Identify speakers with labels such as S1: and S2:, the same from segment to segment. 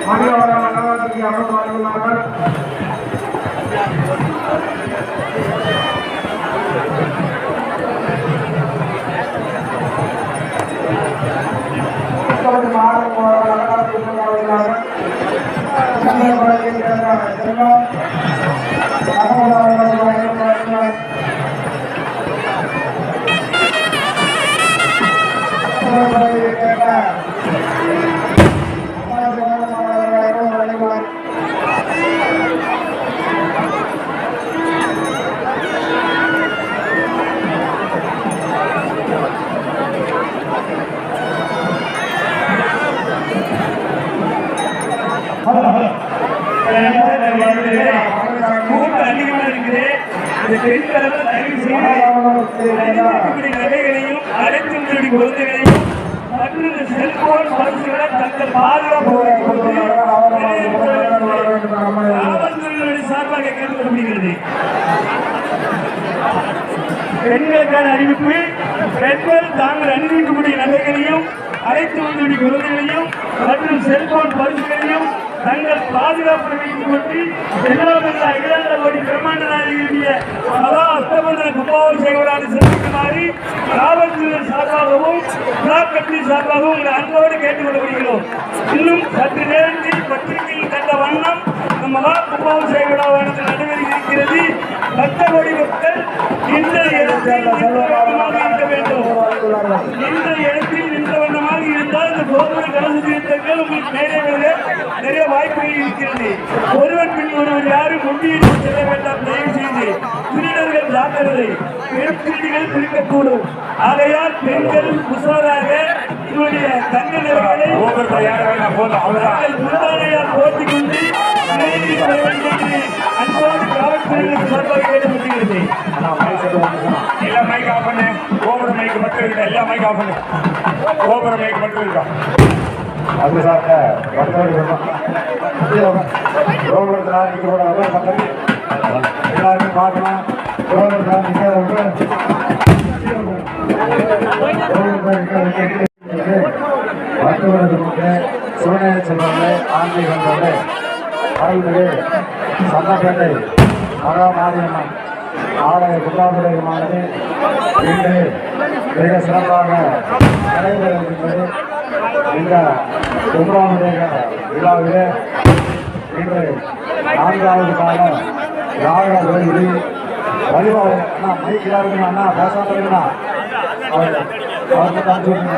S1: மணிவரம் மண்டலத்திற்கு அமர்ந்து வந்துள்ளார்கள்.
S2: பெண்களுக்கான அறிவிப்பு பெண்கள் தாங்கள் அணிவிக்கக்கூடிய நகைகளையும் அனைத்து உங்களுடைய குழந்தைகளையும் மற்றும் செல்போன் பரிசுகளையும் தங்கள் பாதுகாப்பு வைத்துக் கொண்டு எல்லாமல்ல அகிலாண்ட கோடி பிரம்மாண்ட நாயகியுடைய சதா அஷ்டபந்தன கும்பாபிஷேகோடு செலுத்துமாறு காவல்துறை சார்பாகவும் பிளாக் கமிட்டி சார்பாகவும் உங்களை அன்போடு கேட்டுக்கொள்ளப்படுகிறோம். இன்னும் சற்று நேரத்தில் பத்திரிகையில் கண்ட வண்ணம் நம்ம கும்பாபிஷேகோடானது நடைபெறுகிறது. 10 கோடி மக்கள் இந்த இடத்தில் இருக்க வேண்டும். இந்த இடத்தில் நின்ற வண்ணமாக இருந்தால் இந்த கோபுர கலந்து தீர்த்தங்கள் உங்களுக்கு மேலே நிறைய வாய்ப்புகள் இருக்கிறது. ஒருவர் பின் ஒருவர் யாரும் முன்னிட்டு செல்ல வேண்டாம். தயவு செய்து திருடர்கள் ஜாக்கிரதை, பெண் திருடிகள் பிடிக்கக்கூடும். ஆகையால் பெண்கள் உஷாராக இவருடைய தங்க நிலைகளை முந்தானையால் போட்டிக் கொண்டு அன்போடு காவல்துறையினருக்கு சார்பாக கேட்கப்படுகிறது.
S3: எல்லா மைக் ஆஃப் பண்ணு. கோபுர மைக்கு மட்டும் இருக்கா? எல்லா மைக் ஆஃப் பண்ணு. கோபுர மைக்கு மட்டும் இருக்கா? அது சார்ந்த கோபுரத்தில் நிற்க கூடாது. மக்கள் எல்லாருமே பார்க்கலாம். கோபுரத்தில் நிற்கிறவங்க சிவனைய செல்வங்களே, ஆன்மீகங்களே, அருள்மிகு சந்தப்பேட்டை மகாமாரியம்மன் ஆலய கும்பாபிஷேகமானது இன்று மிக சிறப்பாக நடைபெறுகின்றது. இந்த கும்பாபிஷேக விழாவிலே இன்று 4வது கால யாக வேதி வழிபாடு. அண்ணா மைக்கில் இருக்குங்க, அண்ணா பேசாம இருக்குண்ணா. அவருக்கு தான் சொல்லுங்க.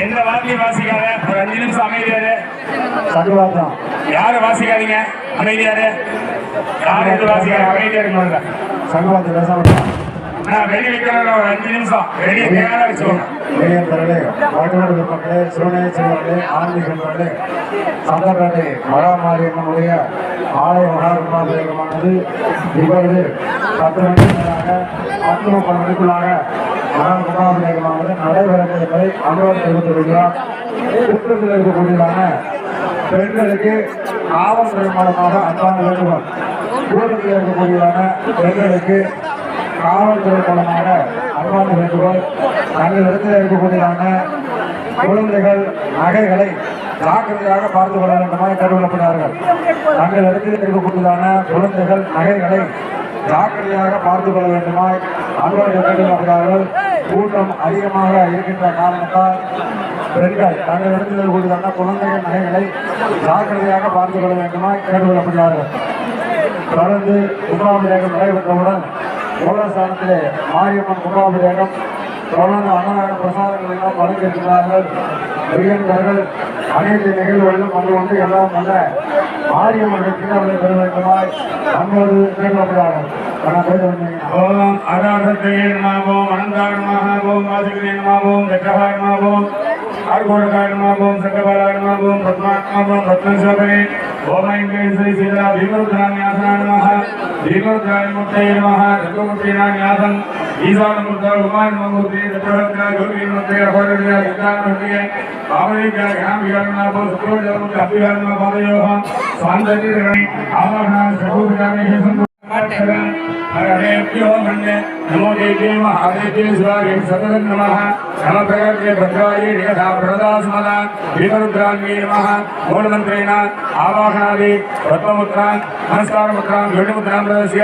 S3: எந்த வார்த்தையும் வாசிக்காத, ஒரு 5 நிமிஷம் அமைதியாரு. சதுவாதம் யாரு வாசிக்காதீங்க, அமைதியாரு. யாரு எது வாசிக்காத, அமைதியா இருக்கணும். சதுவாதம் பேசாம வெளியே வைக்கணும். ஒரு 5 நிமிஷம் வெளியே தேவையான வச்சுக்கோங்க. வெளியேற்றவர்களே, வடநாடு மக்களே, சிவனைய செல்வர்களே, ஆன்மீகங்களே, சந்தப்பேட்டை மகாமாரியம்மனுடைய ஆலய மகாகும்பாபிஷேகமானது இப்பொழுது 10 மணிக்குள்ளாக 10-12 மணிக்குள்ளாக மகாகும்பாபிஷேகமானது நடைபெறும் என்பதை அனுமதி தெரிவித்திருக்கிறார். குற்றத்தில் இருக்கக்கூடியதான பெண்களுக்கு காவல்துறை மூலமாக அன்பான வேண்டுகோள். கூட்டத்தில் இருக்கக்கூடியதான பெண்களுக்கு காவல்துறை மூலமாக அன்பான வேண்டுகோள். தங்கள் இடத்தில் இருக்கக்கூடியதான குழந்தைகள் நகைகளை ஜாக்கிரதையாக பார்த்துக் கொள்ள வேண்டுமாய் கேட்டுக்கொள்ளப்படுகிறார்கள். தங்கள் இடத்தில் இருக்கக்கூடியதான குழந்தைகள் நகைகளை ஜாக்கிரதையாக பார்த்துக் கொள்ள வேண்டுமாய் அன்போடு கேட்டுக்கொள்ளப்படுகிறார்கள். கூட்டம் அதிகமாக இருக்கின்ற காரணத்தால் பெண்கள் தங்கள் இடத்தில் இருக்கக்கூடியதான குழந்தைகள் நகைகளை ஜாக்கிரதையாக பார்த்துக் கொள்ள வேண்டுமாய் கேட்டுக்கொள்ளப்படுகிறார்கள். தொடர்ந்து கும்பாபிஷேகம் நடைபெற்றவுடன் மூலஸ்தானத்திலே மாரியம்மன் கும்பாபிஷேகம் தொடர்ந்து அன்னதான பிரசாதங்கள் எல்லாம் வழங்கியிருக்கிறார்கள். வருகின்றவர்கள் அனைத்து நிகழ்வுகளிலும் பங்கு கொண்டு எல்லாம் நல்ல மாரியம்மனுடைய திருவிழாவை பெற வேண்டுமாய் அன்போடு கேட்கப்படுகிறார்கள். ஓம் அதாசத்தே நம ஓம் அனந்தாய நம ஓம் வாசுகிரே நம ஓம் தட்சகாய நம ஓம் ஆர்கோடகாய நம ஓம் சங்கபாலாய நம ஓம் பத்மாத்மா ஓம் ரத்னசோபனே ஓம் ஐங்கேஸ்வரி சீதா பீமருத்ரான்யாசனா நம பீமருத்ரான்மூர்த்தயே நம ரங்கமூர்த்திநான்யாசம் ஈசானமூர்த்தா உமாய நமூர்த்தி தத்ரஹத்ரா கோபீமூர்த்தே அகோரவியா சித்தானமூர்த்தியே பாவனிகா கிராமிகா நம சுக்ரோஜலமூர்த்தி அபிகா நம பாதயோகம் சாந்தரிரணி ஆவாகனா சகோதராமேஷம் हरेभ्यो मन्ये नमो देव्ये महादेव्ये शिवाय सततं नमः नमः प्रकृते भद्रायै निगधा प्रदास्मदा भीमरुद्रान्ये नमः मूलमन्त्रेण आवाहनादि पद्ममुद्रान् नमस्कारमुद्रान् गरुडमुद्रान् प्रदर्श्य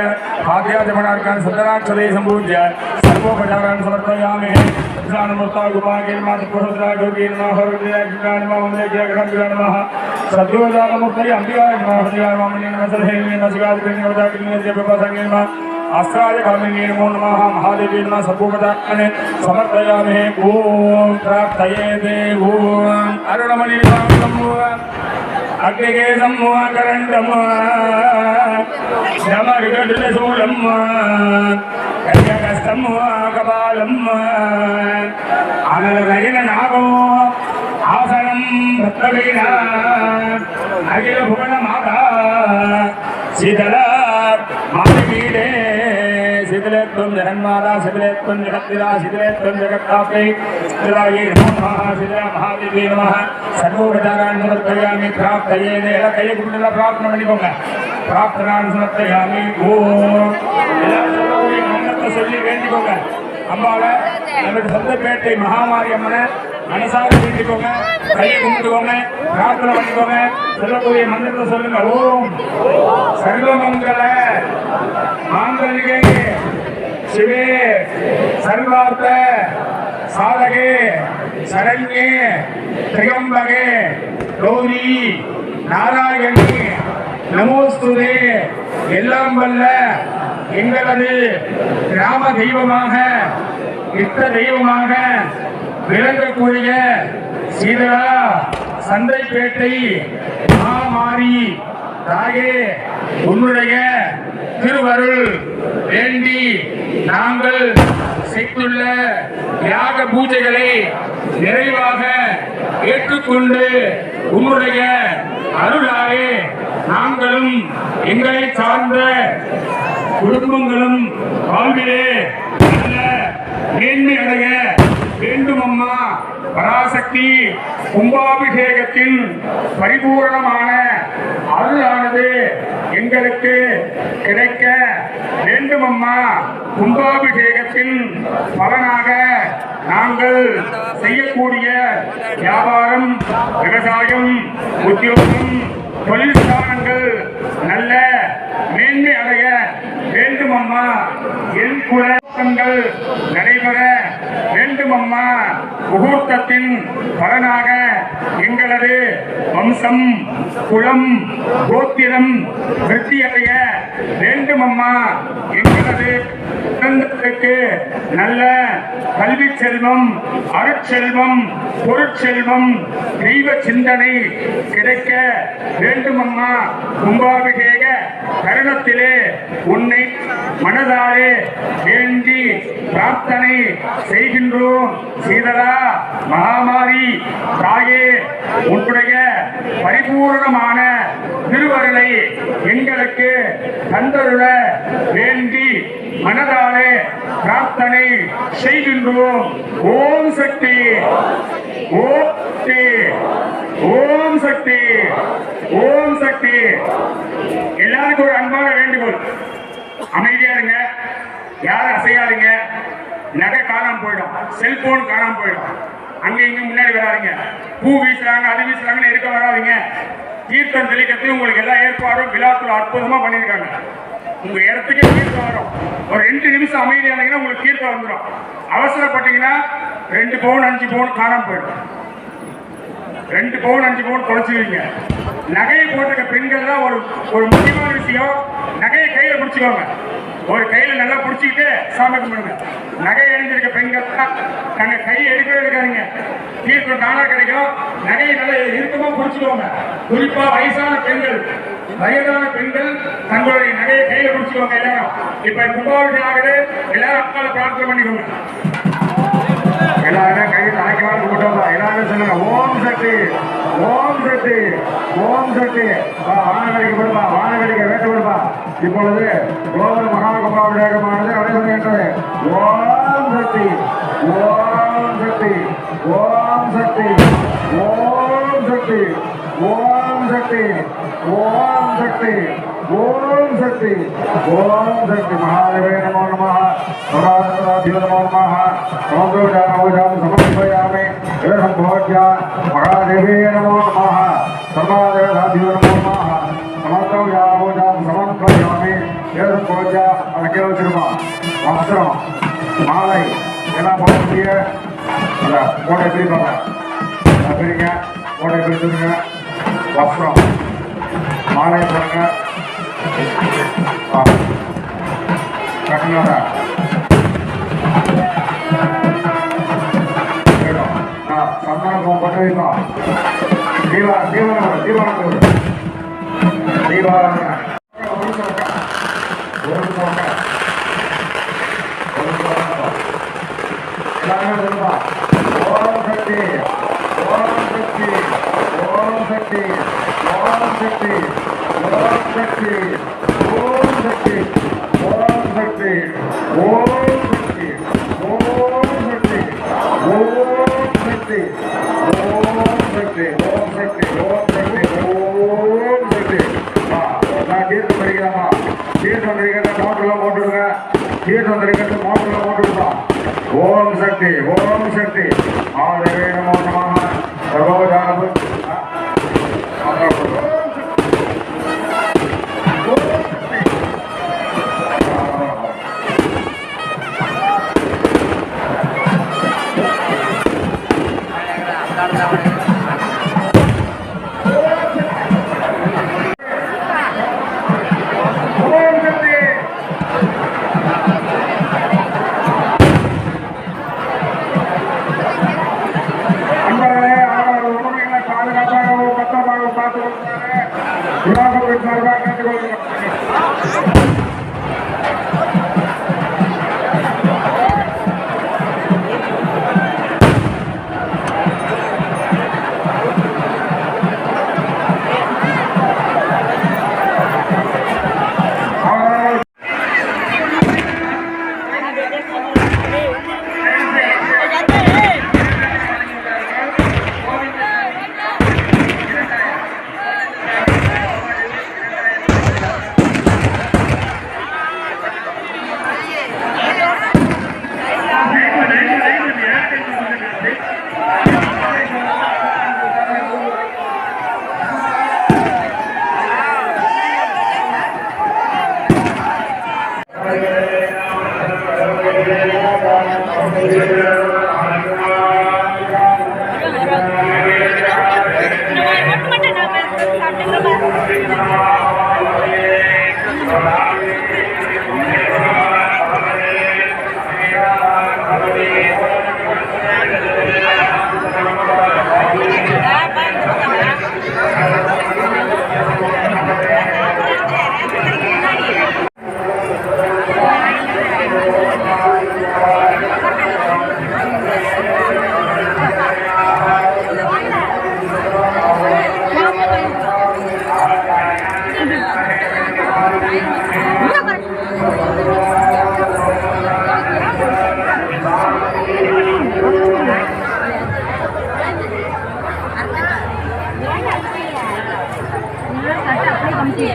S3: आद्याचमनार्कान् सतराक्षरे सम्पूज्य सर्वोपचारान् समर्पयामि ईशानमूर्ता गुपागे नमः पुरुद्रा गोगी नमः हरविद्याय नमः वन्दे गणपतिये नमः सद्योजातमूर्तये अम्बिकाय नमः हृदयाय नमः नमः सदेवे नमः शिवाय नमः अस्त्राय कामिनी नमो नमः महादेवी नमः सर्वोपचारान् समर्पयामि ओम प्रार्थये देव ओम अरुणमणि अग्निगे सम्मोह करण्डम शमर्गडशूलम कन्यकस्तम कपालम अनलनयन नागो आसनं रत्नवीणा अखिल भुवन माता शीतला मातृपीठे शीतलेत्वं जगन्माता शीतलेत्वं जगत्पिता शीतलेत्वं जगत्तापे शीतलायै नमो नमः शीतला महादेवी नमः सर्वोपचारान् समर्पयामि प्रार्थये देव கையை கும்பிட்டு பிரார்த்தனை பண்ணிக்கோங்க பிரார்த்தனான் சமர்ப்பயாமி ஓம் மந்திரத்தை சொல்லி வேண்டிக்கோங்க அம்பாவை நமக்கு சொந்தப்பேட்டை மகாமாரி அம்மனை மனசாக வேண்டிக்கோங்க கையை கும்பிட்டுக்கோங்க பிரார்த்தனை பண்ணிக்கோங்க சொல்லக்கூடிய மந்திரத்தை சொல்லுங்க ஓம் சர்வமங்கல மாங்கல்யே शिवे सर्वार्थ साधके शरण्ये त्र्यंबके गौरी नारायणी நமோஸ்துதே எல்லாம் வல்ல எங்களது கிராம தெய்வமாக இஷ்ட தெய்வமாக விளங்கக்கூடிய சீதளா சந்தைப்பேட்டை மகாமாரி தாயே உன்னுடைய திருவருள் வேண்டி நாங்கள் செய்துள்ள யாக பூஜைகளை நிறைவாக ஏற்றுக்கொண்டு உன்னுடைய அருளாலே நாங்களும் எங்களை சார்ந்த குடும்பங்களும் வாழ்விலே நல்ல மேன்மை அடைய வேண்டும் அம்மா பராசக்தி கும்பாபிஷேகத்தின் பரிபூரணமான அருளானது எங்களுக்கு கிடைக்க வேண்டும் அம்மா கும்பாபிஷேகத்தின் பலனாக நாங்கள் செய்யக்கூடிய வியாபாரம் விவசாயம் உத்தியோகம் தொழில் ஸ்தானங்கள் நல்ல மேன்மை அடைய வேண்டும் அம்மா என் குலங்கள் நடைபெற வேண்டும் அம்மா முகூர்த்தத்தின் பலனாக எங்களது வம்சம் குலம் கோத்திரம் விருத்தி அடைய வேண்டும் அம்மா எங்களது குழந்தைகளுக்கு நல்ல கல்வி செல்வம் அருட்செல்வம் பொருட்செல்வம் தெய்வ சிந்தனை கிடைக்க வேண்டும் அம்மா கும்பாபிஷேக தருணத்திலே உன்னை மனதாலே வேண்டி பிரார்த்தனை செய்கின்றோம் சீதளா மகாமாரி தாயே உன்னுடைய பரிபூர்ணமான திருவருளை எங்களுக்கு தந்தருள வேண்டி மனதாலே பிரார்த்தனை செய்கின்றோம் ஓம் சக்தி ஓம் சக்தி ஓம் சக்தி ஓம் சக்தி எல்லாருக்கும் ஒரு அன்பான வேண்டுகோள் அமைதியா இருங்க யாரும் அசையாதீங்க நகை காணாம போயிடும் செல்போன் காணாம போயிடும் அங்க இங்க முன்னாடி வராதிங்க பூ வீசுறாங்க அது வீசுறாங்கன்னு இருக்க வராதிங்க தீர்த்தம் தெளிக்கிறதுக்கு உங்களுக்கு எல்லா ஏற்பாடும் விழாக்குள்ள அற்புதமா பண்ணியிருக்காங்க உங்க இடத்துக்கே தீர்த்தம் வரும் ஒரு 2 நிமிஷம் அமைதியானீங்கன்னா உங்களுக்கு தீர்த்தம் வந்துடும் அவசரப்பட்டீங்கன்னா 2 பவுன் 5 பவுன் காணாம போயிடும் 2 பவுன் 5 பவுன் தொலைச்சிருவீங்க நகையை போட்டிருக்க பெண்கள் தான் ஒரு முக்கியமான விஷயம் நகையை கையில பிடிச்சிக்கோங்க ஒரு கையில நல்லா பிடிச்சிக்கிட்டு சாமி கும்பிடுங்க நகை அணிஞ்சிருக்க பெண்கள் தங்க கையை எடுக்கவே எடுக்காதீங்க தீர்த்தம் தானா கிடைக்கும் நகையை நல்லா இறுக்கமா பிடிச்சிக்கோங்க குறிப்பா வயசான பெண்கள் வயதான பெண்கள் தங்களுடைய நகையை கையில பிடிச்சுக்கோங்க எல்லாரும். இப்ப கும்பாபிஷேகம் ஆகுது, எல்லாரும் அக்கால பிரார்த்தனை பண்ணிக்கோங்க. எல்லாரும் கையில் அழைக்கலாம் கூட்டம் எல்லாரும் சொல்லுங்க ஓம் சக்தி ஓம் சக்தி ஓம் சக்தி. வானகடிக்கு விடுப்பா, வானகடிக்க வேட்டு விடுப்பா. இப்பொழுது கோவில் மகா கும்பாபிஷேகமானது நடைபெறுகின்றது. ஓம் சக்தி ஓம் சக்தி ஓம் சக்தி ஓம் சக்தி ஓம் சக்தி ஓம் சக்தி ஓம் சக்தி ஓம் சக்தி. மகாதேவே நமோ நமः. சதாசிவ நமோ நமः. சமந்தோஜாமோஜாம் சமர்ப்பயாமி. ஏகம்போஜ்ய மகாதேவே நமோ நமः. சர்வாதேவதாசிவ நமோ நமः. சமந்தோஜாமோஜாம் சமர்ப்பயாமி. ஏகம்போஜ்ய அடக்கே வச்சிருமா. வஸ்திரம் மாலை எல்லாம் போடக்கூடிய கோடை பிரிப்பாங்க. பிரிங்க, கோடை பிரிச்சுருங்க. வஸ்திரம் மாலை போடுங்க. கட்டினாரா சந்தனம் பண்ணி வைப்போம். தீபாவளி எல்லாமே சொல்லுவா. ஓம் சக்தி ஓம் சக்தி ஓம் சக்தி ஓம் சக்தி ஓம் சக்தி ஓம் சக்தி ஓம் சக்தி ஓம் சக்தி ஓம் சக்தி ஓம் சக்தி ஓம் சக்தி ஓம் சக்தி ஓம் சக்தி ஓம் சக்தி. நான் தீர்த்து படிக்கலாமா? தீர்த்து வந்திருக்கிறத மோட்டர்ல போட்டுடுங்க. தீர்த்து வந்திருக்கிறத மோட்டர்ல போட்டுடுவோம். ஓம் சக்தி ஓம் சக்தி. ஆதரவே நமோ நமः. சர்வோஜானபு
S4: Iya.